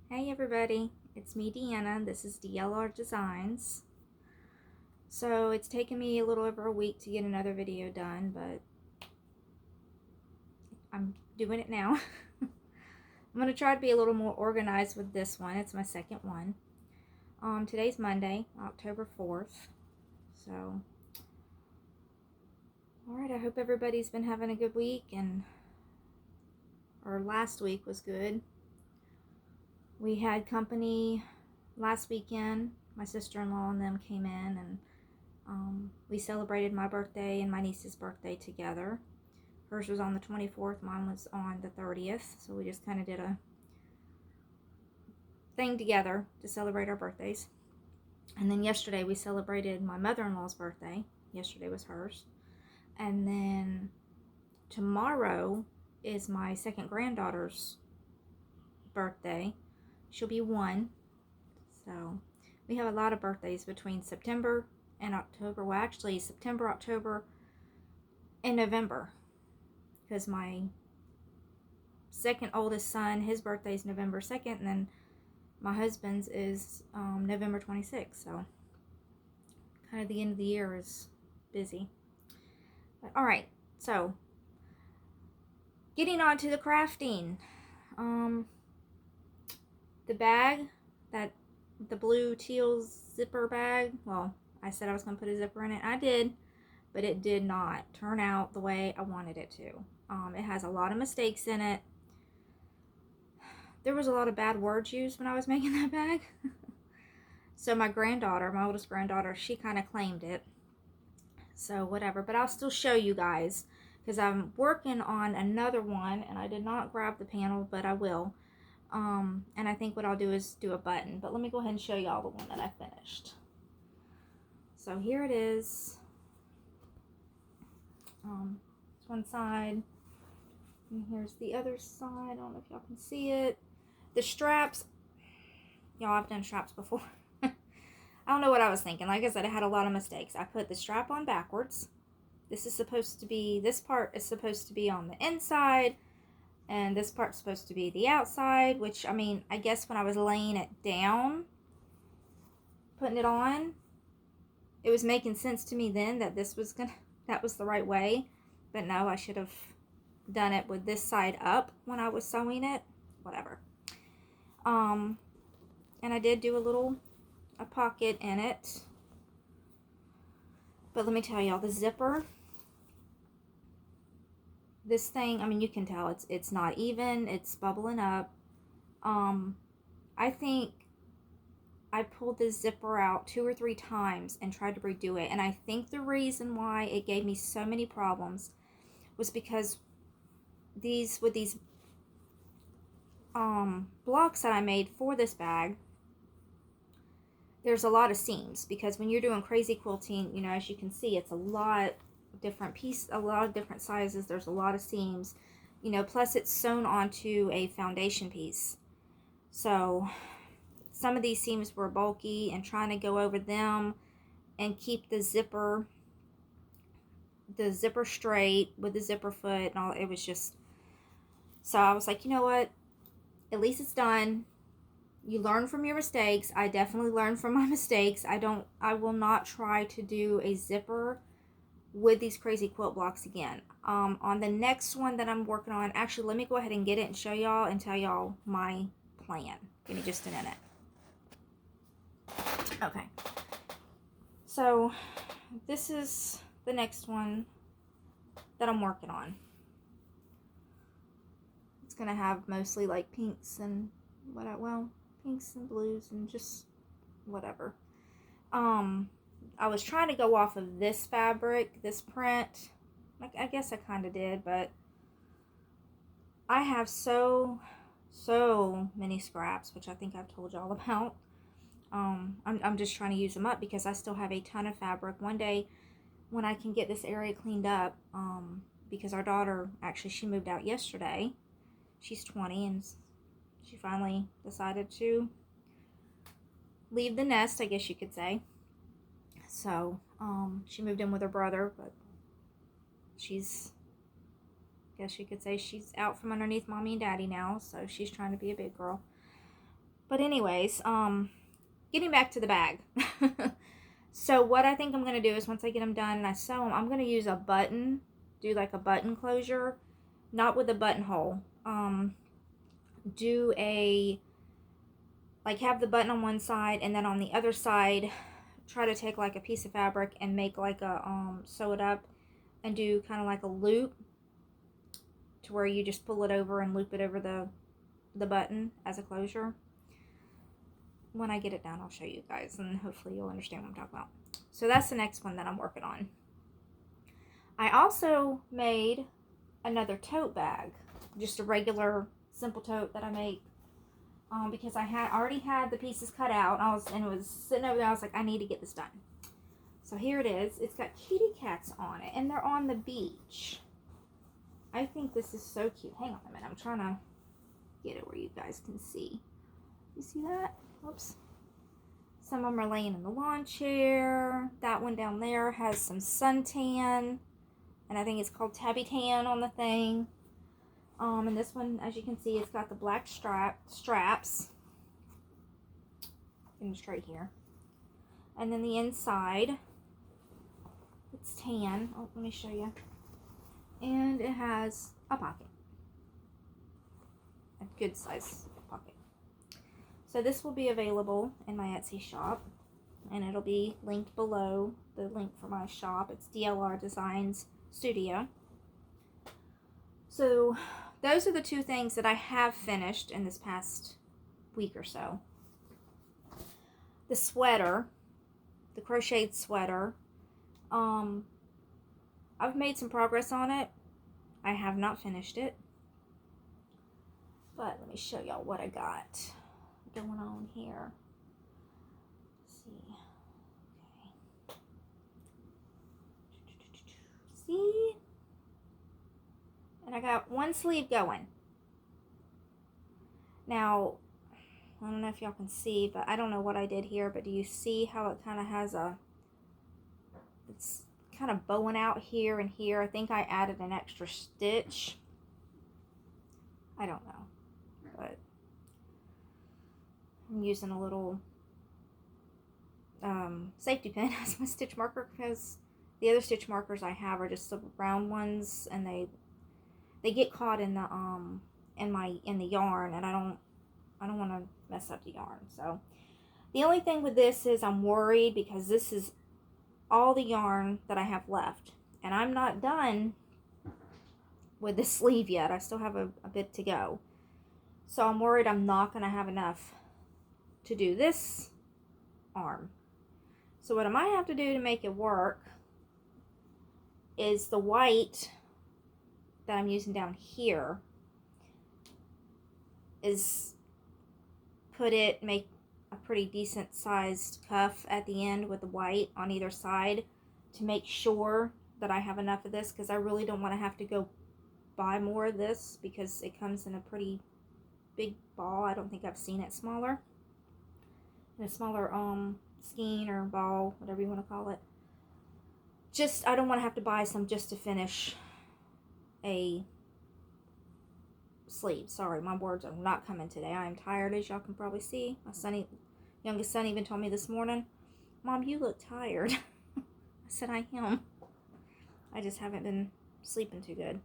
Hey everybody, it's me Deanna. This is DLR Designs. So it's taken me a little over a week to get another video done, but I'm doing it now. I'm going to try to be a little more organized with this one. It's my second one. Today's Monday, October 4th. So, alright, I hope everybody's been having a good week, or last week was good. We had company last weekend. My sister-in-law and them came in, and we celebrated my birthday and my niece's birthday together. Hers was on the 24th, mine was on the 30th, so we just kind of did a thing together to celebrate our birthdays. And then yesterday we celebrated my mother-in-law's birthday. Yesterday was hers. And then tomorrow is my second granddaughter's birthday. She'll be 1. So we have a lot of birthdays between September and October. Well, actually September, October, and November, because my second oldest son, his birthday is November 2nd, and then my husband's is November 26th. So kind of the end of the year is busy. But all right, so getting on to the crafting. The bag, the blue teal zipper bag, well, I said I was going to put a zipper in it. I did, but it did not turn out the way I wanted it to. It has a lot of mistakes in it. There was a lot of bad words used when I was making that bag. So my granddaughter, my oldest granddaughter, she kind of claimed it. So whatever, but I'll still show you guys, because I'm working on another one, and I did not grab the panel, but I will. And I think what I'll do is do a button, but let me go ahead and show y'all the one that I finished. So here it is. It's one side, and here's the other side. I don't know if y'all can see it. The straps, y'all, I've done straps before. I don't know what I was thinking. Like I said, I had a lot of mistakes. I put the strap on backwards. This part is supposed to be on the inside, and this part's supposed to be the outside, which, I mean, I guess when I was laying it down, putting it on, it was making sense to me then that that was the right way. But no, I should have done it with this side up when I was sewing it. Whatever. And I did do a pocket in it. But let me tell y'all, the zipper, this thing, I mean, you can tell it's not even, it's bubbling up. I think I pulled this zipper out 2 or 3 times and tried to redo it, and I think the reason why it gave me so many problems was because these blocks that I made for this bag, there's a lot of seams, because when you're doing crazy quilting, you know, as you can see, it's a lot of different pieces, a lot of different sizes. There's a lot of seams, you know, plus it's sewn onto a foundation piece. So some of these seams were bulky, and trying to go over them and keep the zipper straight with the zipper foot and all, it was just, so I was like, you know what, at least it's done. You learn from your mistakes. I definitely learned from my mistakes. I will not try to do a zipper with these crazy quilt blocks again. On the next one that I'm working on, actually, let me go ahead and get it and show y'all and tell y'all my plan. Give me just a minute. Okay. So, this is the next one that I'm working on. It's going to have mostly like pinks and pinks and blues and just whatever. I was trying to go off of this fabric, this print. Like, I guess I kind of did, but I have so many scraps, which I think I've told y'all about. I'm just trying to use them up because I still have a ton of fabric. One day when I can get this area cleaned up, because our daughter, actually, she moved out yesterday. She's 20, and she finally decided to leave the nest, I guess you could say. So, she moved in with her brother, but I guess you could say she's out from underneath mommy and daddy now, so she's trying to be a big girl. But anyways, getting back to the bag. So what I think I'm going to do is once I get them done and I sew them, I'm going to use a button, do like a button closure, not with a buttonhole. Do a, like have the button on one side and then on the other side, try to take like a piece of fabric and make like a, sew it up and do kind of like a loop to where you just pull it over and loop it over the button as a closure. When I get it done, I'll show you guys, and hopefully you'll understand what I'm talking about. So that's the next one that I'm working on. I also made another tote bag, just a regular simple tote that I make, because I had already had the pieces cut out, and it was sitting over there. I was like, I need to get this done. So here it is. It's got kitty cats on it, and they're on the beach. I think this is so cute. Hang on a minute. I'm trying to get it where you guys can see. You see that? Whoops. Some of them are laying in the lawn chair. That one down there has some suntan, and I think it's called tabby tan on the thing. And this one, as you can see, it's got the black straps. Getting straight here. And then the inside, it's tan. Oh, let me show you. And it has a pocket. A good size pocket. So this will be available in my Etsy shop, and it'll be linked below, the link for my shop. It's DLR Designs Studio. So those are the two things that I have finished in this past week or so. The sweater, the crocheted sweater, I've made some progress on it. I have not finished it, but let me show y'all what I got going on here. Let's see. Okay. See? And I got one sleeve going. Now, I don't know if y'all can see, but I don't know what I did here, but do you see how it kind of has it's kind of bowing out here and here? I think I added an extra stitch. I don't know, but I'm using a little safety pin as my stitch marker, because the other stitch markers I have are just the round ones, and they get caught in the in the yarn, and I don't want to mess up the yarn. So the only thing with this is I'm worried, because this is all the yarn that I have left, and I'm not done with the sleeve yet. I still have a bit to go, so I'm worried I'm not going to have enough to do this arm. So what I might have to do to make it work is the white that I'm using down here is make a pretty decent sized cuff at the end with the white on either side to make sure that I have enough of this, because I really don't want to have to go buy more of this, because it comes in a pretty big ball. I don't think I've seen it smaller. In a smaller skein or ball, whatever you want to call it. Just, I don't want to have to buy some just to finish a sleeve. Sorry, my words are not coming today. I am tired, as y'all can probably see. My youngest son even told me this morning, Mom, you look tired. I said, I am. I just haven't been sleeping too good.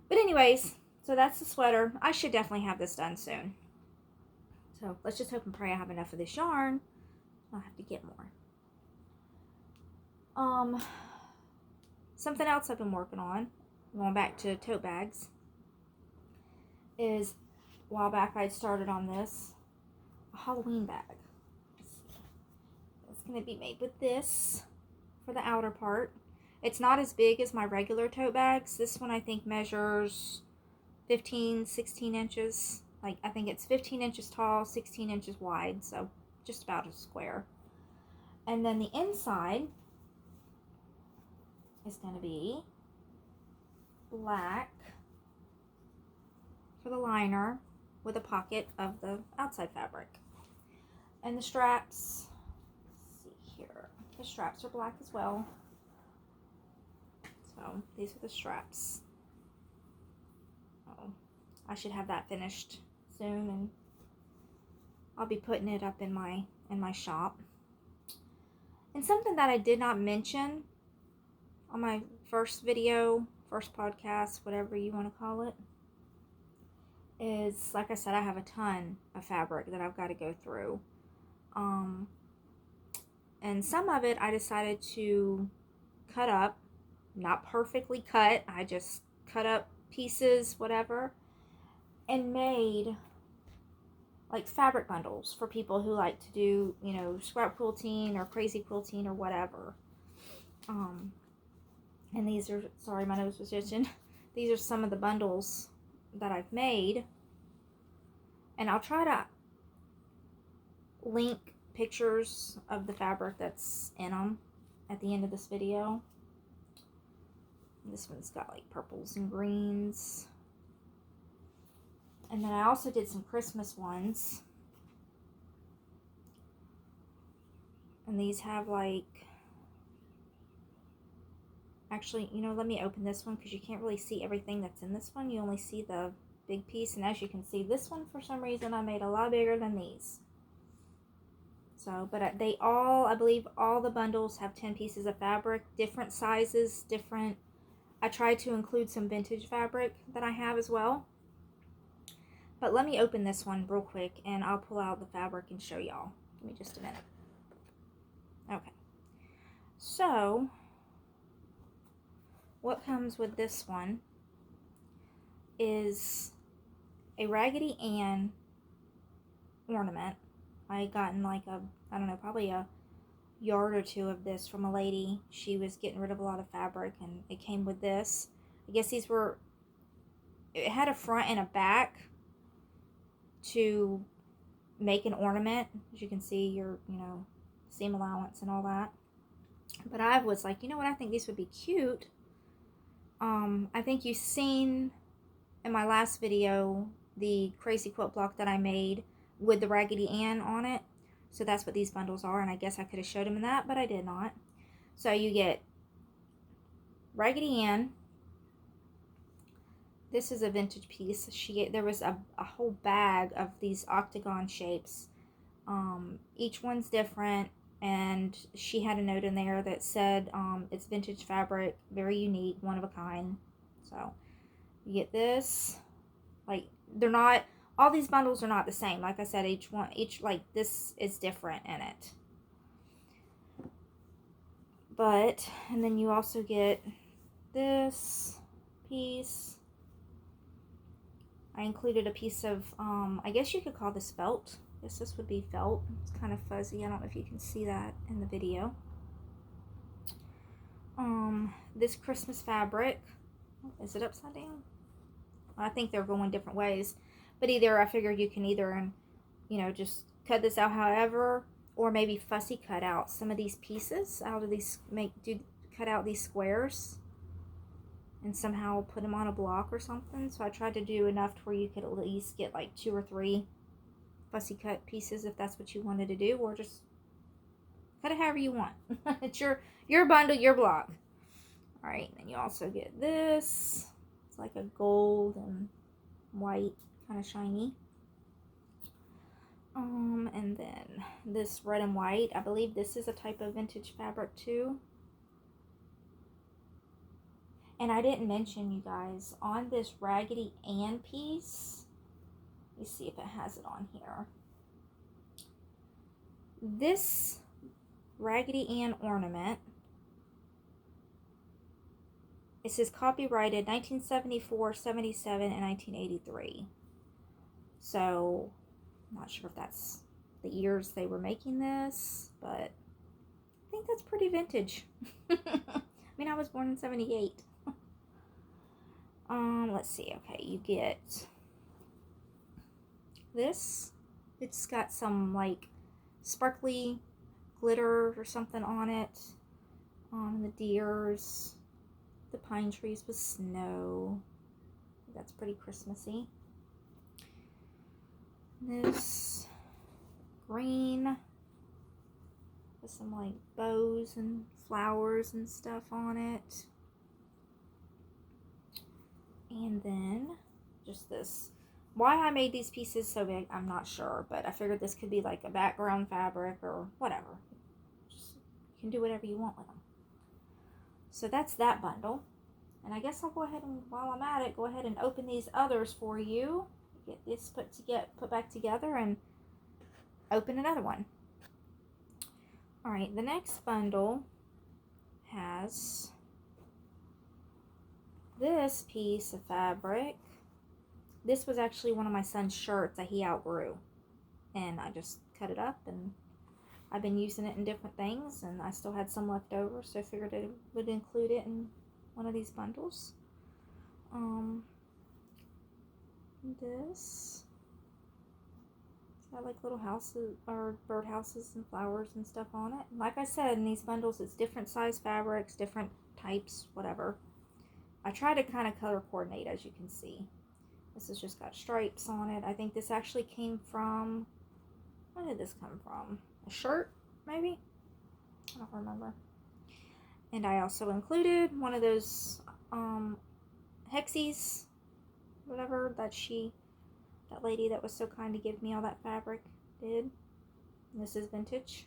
But anyways, so that's the sweater. I should definitely have this done soon. So let's just hope and pray I have enough of this yarn. I'll have to get more. Something else I've been working on, going back to tote bags, is a while back I started on this, a Halloween bag. It's going to be made with this for the outer part. It's not as big as my regular tote bags. This one I think measures 15, 16 inches. Like, I think it's 15 inches tall, 16 inches wide, so just about a square. And then the inside is going to be black for the liner with a pocket of the outside fabric. And the straps, let's see here, the straps are black as well. So these are the straps. I should have that finished soon and I'll be putting it up in my shop. And something that I did not mention on my first video, first podcast, whatever you want to call it, is, like I said, I have a ton of fabric that I've got to go through. And some of it I decided to cut up, not perfectly cut, I just cut up pieces, whatever, and made like fabric bundles for people who like to do, you know, scrap quilting or crazy quilting or whatever. And these are, sorry, my nose was itching. These are some of the bundles that I've made. And I'll try to link pictures of the fabric that's in them at the end of this video. This one's got like purples and greens. And then I also did some Christmas ones. And these have like, actually, you know, let me open this one because you can't really see everything that's in this one. You only see the big piece. And as you can see, this one, for some reason, I made a lot bigger than these. So, but they all, I believe all the bundles have 10 pieces of fabric, different sizes, different. I tried to include some vintage fabric that I have as well. But let me open this one real quick and I'll pull out the fabric and show y'all. Give me just a minute. Okay. So, what comes with this one is a Raggedy Ann ornament. I had gotten like a, I don't know, probably a yard or two of this from a lady. She was getting rid of a lot of fabric and it came with this. I guess these were, it had a front and a back to make an ornament. As you can see, your, you know, seam allowance and all that. But I was like, you know what, I think these would be cute. I think you've seen in my last video the crazy quilt block that I made with the Raggedy Ann on it. So that's what these bundles are, and I guess I could have showed them in that, but I did not. So you get Raggedy Ann. This is a vintage piece. There was a whole bag of these octagon shapes. Each one's different, and she had a note in there that said it's vintage fabric, very unique, one of a kind. So you get this. Like, they're not, all these bundles are not the same. Like I said, each like this is different in it. But, and then you also get this piece. I included a piece of, I guess you could call this felt. I guess this would be felt. It's kind of fuzzy. I don't know if you can see that in the video. This Christmas fabric. Is it upside down? I think they're going different ways. But either, I figured you can either, you know, just cut this out however, or maybe fussy cut out some of these pieces out of these, cut out these squares and somehow put them on a block or something. So I tried to do enough to where you could at least get like 2 or 3 fussy cut pieces if that's what you wanted to do, or just cut it however you want. It's your bundle, your block. All right, and then you also get this. It's like a gold and white, kind of shiny. And then this red and white. I believe this is a type of vintage fabric too. And I didn't mention, you guys, on this Raggedy Ann piece, let me see if it has it on here. This Raggedy Ann ornament, it says copyrighted 1974, 77, and 1983. So, I'm not sure if that's the years they were making this, but I think that's pretty vintage. I mean, I was born in 78. Let's see. Okay, you get this. It's got some like sparkly glitter or something on it. The deers, the pine trees with snow. That's pretty Christmassy. This green with some like bows and flowers and stuff on it. And then just this Why I made these pieces so big, I'm not sure, but I figured this could be like a background fabric or whatever. Just, you can do whatever you want with them. So that's that bundle. And I guess I'll go ahead and, while I'm at it, go ahead and open these others for you. Get this put back together and open another one. Alright, the next bundle has this piece of fabric. This was actually one of my son's shirts that he outgrew. And I just cut it up, and I've been using it in different things, and I still had some left over, so I figured I would include it in one of these bundles. This, it's got like little houses or bird houses and flowers and stuff on it. Like I said, in these bundles, it's different size fabrics, different types, whatever. I try to kind of color coordinate, as you can see. This has just got stripes on it. I think this actually came from, where did this come from? A shirt, maybe? I don't remember. And I also included one of those hexies, whatever, that lady that was so kind to give me all that fabric did. And this is vintage.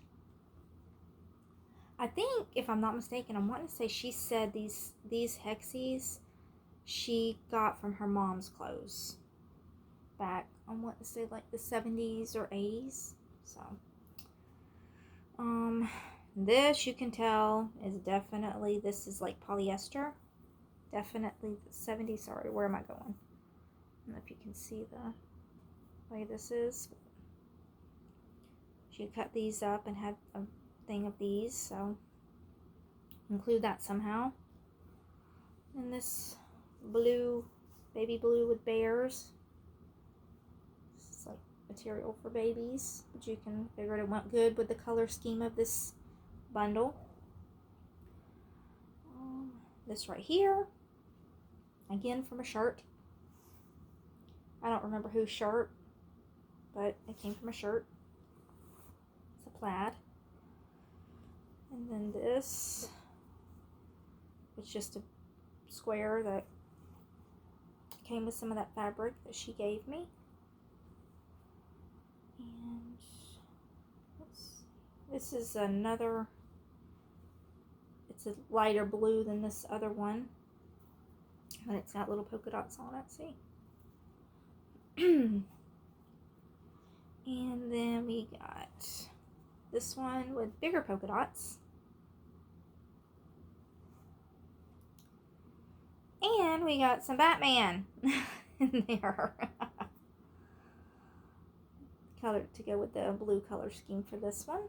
I think, if I'm not mistaken, I'm wanting to say she said these hexies she got from her mom's clothes back, I want to say like the 70s or 80s. So, this, you can tell, is definitely, this is like polyester. Definitely the 70s. Sorry, where am I going? I don't know if you can see the way this is. She cut these up and had a thing of these, so include that somehow. And this blue, baby blue with bears. This is like material for babies, but you can figure it went good with the color scheme of this bundle. This right here, again from a shirt. I don't remember whose shirt, but it came from a shirt. It's a plaid. And then this, it's just a square that came with some of that fabric that she gave me. And this is another, it's a lighter blue than this other one, but it's got little polka dots on it, see? And then we got this one with bigger polka dots. And we got some Batman in there. Color to go with the blue color scheme for this one.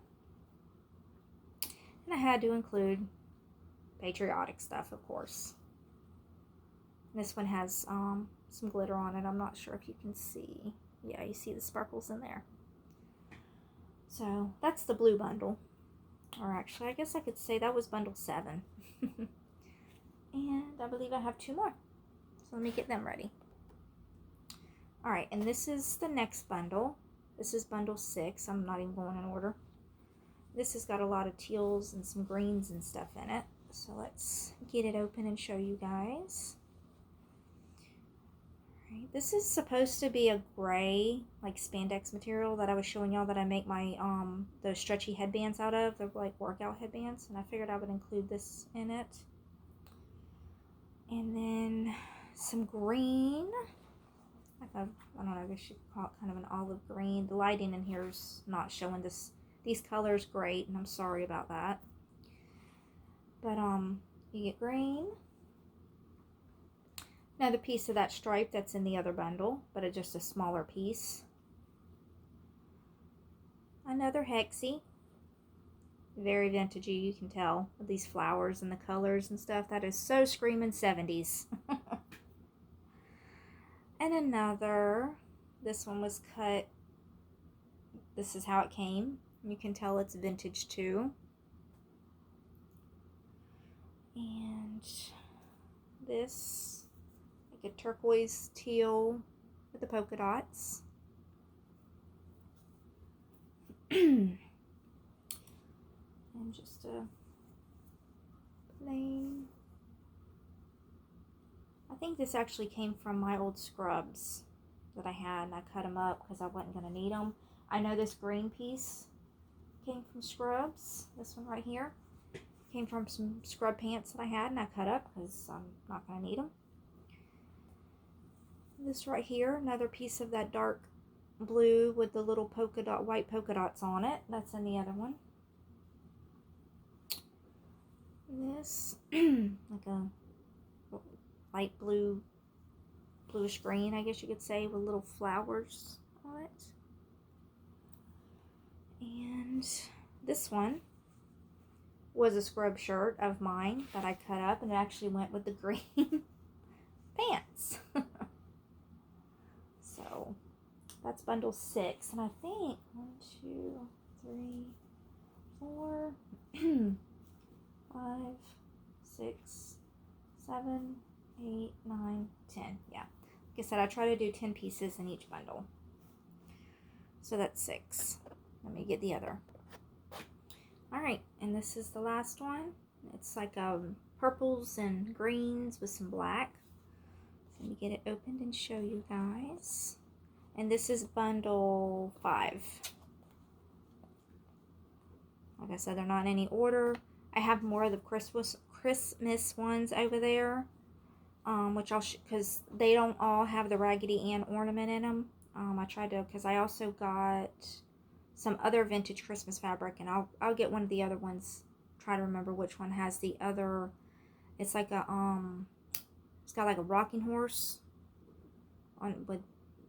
And I had to include patriotic stuff, of course. This one has some glitter on it. I'm not sure if you can see. Yeah, you see the sparkles in there. So that's the blue bundle. Or actually, I guess I could say that was bundle 7. And I believe I have 2 more. So let me get them ready. Alright, and this is the next bundle. This is bundle 6. I'm not even going in order. This has got a lot of teals and some greens and stuff in it. So let's get it open and show you guys. Alright, this is supposed to be a gray, like spandex material that I was showing y'all that I make my those stretchy headbands out of. They're like workout headbands, and I figured I would include this in it. And then some green, like I don't know, I guess you could call it kind of an olive green. The lighting in here is not showing these colors great, and I'm sorry about that. But you get green. Another piece of that stripe that's in the other bundle, but it's just a smaller piece. Another hexie. Very vintagey, you can tell, with these flowers and the colors and stuff. That is so screaming 70s. And another, this one was cut, this is how it came. You can tell it's vintage too. And this, like a turquoise teal with the polka dots. And just a plain, I think this actually came from my old scrubs. that I had, and I cut them up because I wasn't going to need them. I know this green piece came from scrubs. This one right here came from some scrub pants that I had, and I cut up because I'm not going to need them. This right here, another piece of that dark blue with the little white polka dots on it. That's in the other one. This, like a light blue, bluish green, I guess you could say, with little flowers on it. And this one was a scrub shirt of mine that I cut up, and it actually went with the green pants. So that's bundle 6, and I think 1, 2, 3, 4, 5, 6, 7, 8, 9, 10. Yeah, like I said, I try to do 10 pieces in each bundle. So that's 6. Let me get the other. Alright, and this is the last one. It's like purples and greens with some black. So let me get it opened and show you guys. And this is bundle 5. Like I said, they're not in any order. I have more of the Christmas ones over there, which I'll because they don't all have the Raggedy Ann ornament in them. I tried to, because I also got some other vintage Christmas fabric, and I'll get one of the other ones. Try to remember which one has the other. It's like a it's got like a rocking horse with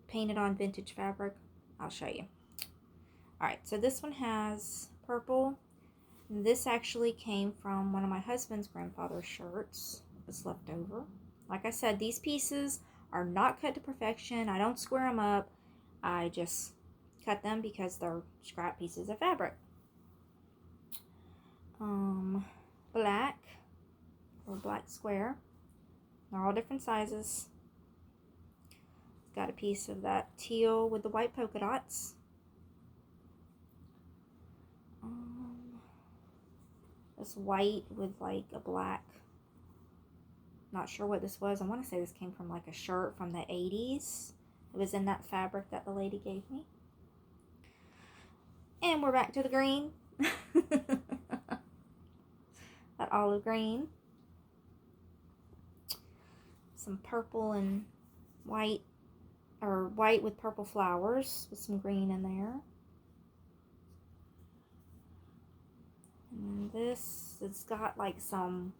painted on vintage fabric. I'll show you. All right, so this one has purple. This actually came from one of my husband's grandfather's shirts. It's left over. Like I said, these pieces are not cut to perfection. I don't square them up. I just cut them because they're scrap pieces of fabric. Black or black square. They're all different sizes. It's got a piece of that teal with the white polka dots. This white with like a black. Not sure what this was. I want to say this came from like a shirt from the 80s. It was in that fabric that the lady gave me. And we're back to the green. That olive green. Some purple and white, or white with purple flowers with some green in there. And this, it's got like some,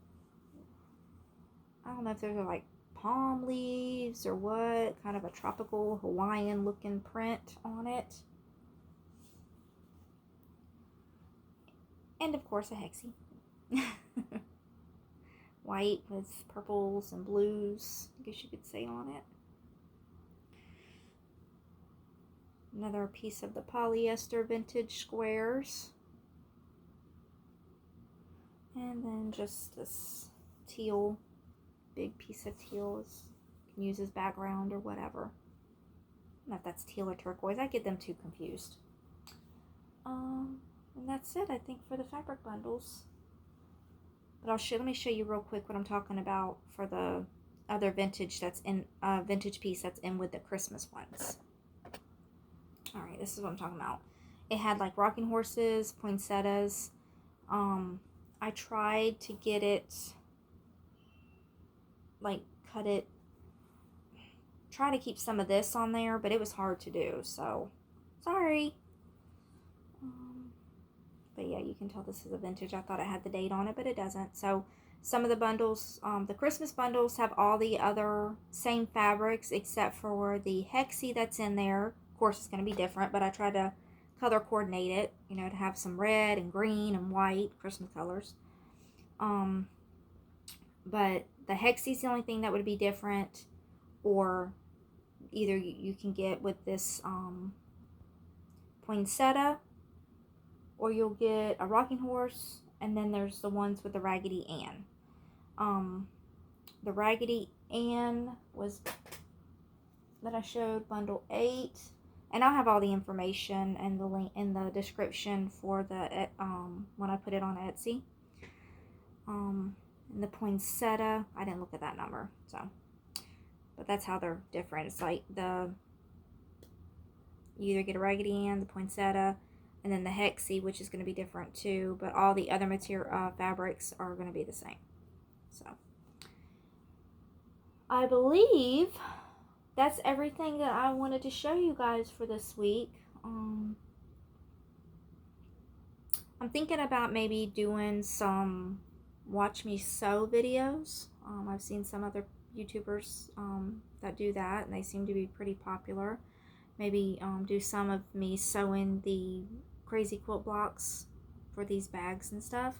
I don't know if those are like palm leaves or what, kind of a tropical Hawaiian looking print on it. And of course a hexie. White with purples and blues, I guess you could say, on it. Another piece of the polyester vintage squares. And then just this teal, big piece of teal. You can use as background or whatever. I don't know if that's teal or turquoise. I get them too confused. And that's it, I think, for the fabric bundles. But let me show you real quick what I'm talking about for the other vintage that's in vintage piece that's in with the Christmas ones. All right, this is what I'm talking about. It had like rocking horses, poinsettias. I tried to get it, like cut it, try to keep some of this on there, but it was hard to do, so sorry. But yeah, you can tell this is a vintage. I thought it had the date on it, but it doesn't. So some of the bundles, the Christmas bundles have all the other same fabrics except for the hexie that's in there. Of course, it's going to be different, but I tried to color coordinate it, you know, to have some red and green and white Christmas colors. But the hexie's the only thing that would be different, or either you can get with this poinsettia, or you'll get a rocking horse, and then there's the ones with the Raggedy Ann. The Raggedy Ann was that I showed, bundle 8, and I'll have all the information and the link in the description for the when I put it on Etsy. And the poinsettia, I didn't look at that number, so, but that's how they're different. It's like the You either get a Raggedy Ann, the poinsettia, and then the hexie, which is going to be different too, but all the other material fabrics are going to be the same. So I believe that's everything that I wanted to show you guys for this week. I'm thinking about maybe doing some watch me sew videos. I've seen some other YouTubers that do that, and they seem to be pretty popular. Maybe do some of me sewing the crazy quilt blocks for these bags and stuff.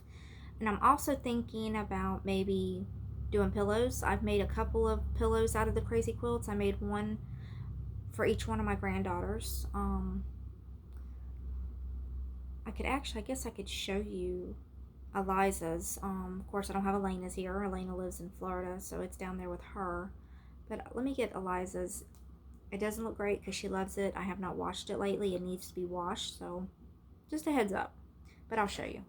And I'm also thinking about maybe doing pillows. I've made a couple of pillows out of the crazy quilts. I made one for each one of my granddaughters. I guess I could show you Eliza's. Of course, I don't have Elena's here. Elena lives in Florida, so it's down there with her. But let me get Eliza's. It doesn't look great because she loves it. I have not washed it lately. It needs to be washed, so just a heads up. But I'll show you.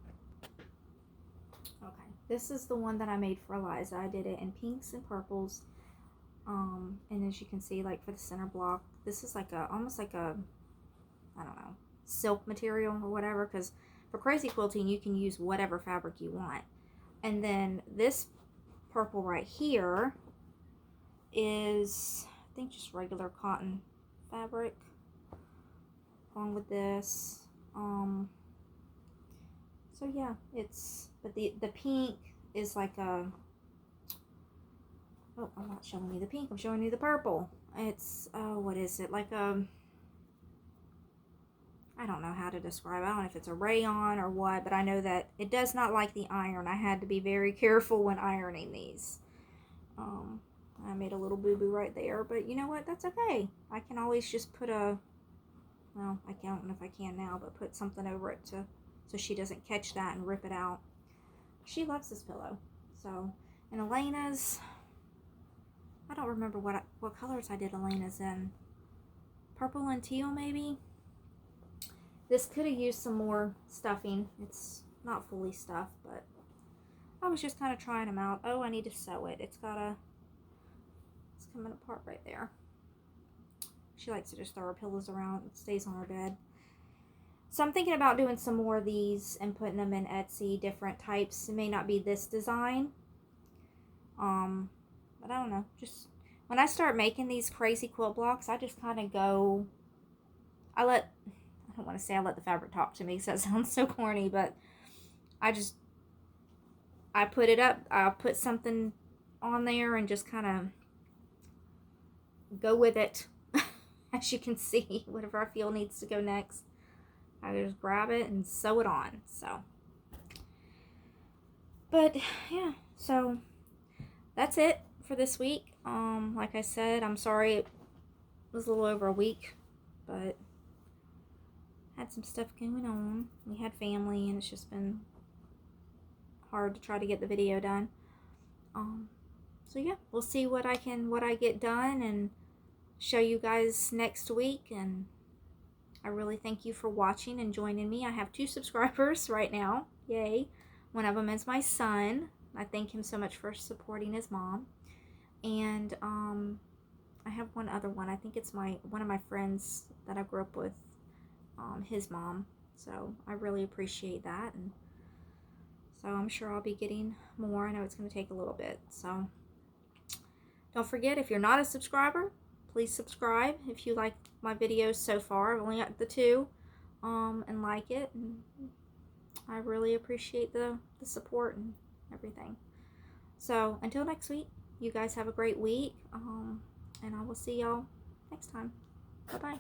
Okay, this is the one that I made for Eliza. I did it in pinks and purples. And as you can see, like for the center block, this is like almost like a, I don't know, silk material or whatever, because for crazy quilting you can use whatever fabric you want. And then this purple right here is, I think, just regular cotton fabric along with this. So yeah, but the pink is like a, oh, I'm not showing you the pink, I'm showing you the purple. It's, what is it, like a, I don't know how to describe it. I don't know if it's a rayon or what, but I know that it does not like the iron. I had to be very careful when ironing these. I made a little boo-boo right there, but you know what? That's okay. I can always just put a, well, I don't know if I can now, but put something over it so she doesn't catch that and rip it out. She loves this pillow. So, and Elena's, I don't remember what colors I did Elena's in. Purple and teal, maybe? This could have used some more stuffing. It's not fully stuffed, but I was just kind of trying them out. Oh, I need to sew it. It's coming apart right there. She likes to just throw her pillows around. It stays on her bed. So I'm thinking about doing some more of these and putting them in Etsy, different types. It may not be this design. But I don't know. Just when I start making these crazy quilt blocks, I just kind of go, I don't want to say I let the fabric talk to me because that sounds so corny, but I put it up, I'll put something on there and just kind of go with it. As you can see, whatever I feel needs to go next, I just grab it and sew it on. So, but yeah, so that's it for this week. Like I said, I'm sorry it was a little over a week, but had some stuff going on. We had family, and it's just been hard to try to get the video done. So yeah, we'll see what I get done and show you guys next week. And I really thank you for watching and joining me. I have 2 subscribers right now. Yay. One of them is my son. I thank him so much for supporting his mom. And I have one other one. I think it's one of my friends that I grew up with, his mom. So I really appreciate that. And so I'm sure I'll be getting more. I know it's going to take a little bit. So don't forget, if you're not a subscriber, please subscribe if you like my videos so far. I've only got the 2, and like it. And I really appreciate the support and everything. So until next week, you guys have a great week, and I will see y'all next time. Bye-bye.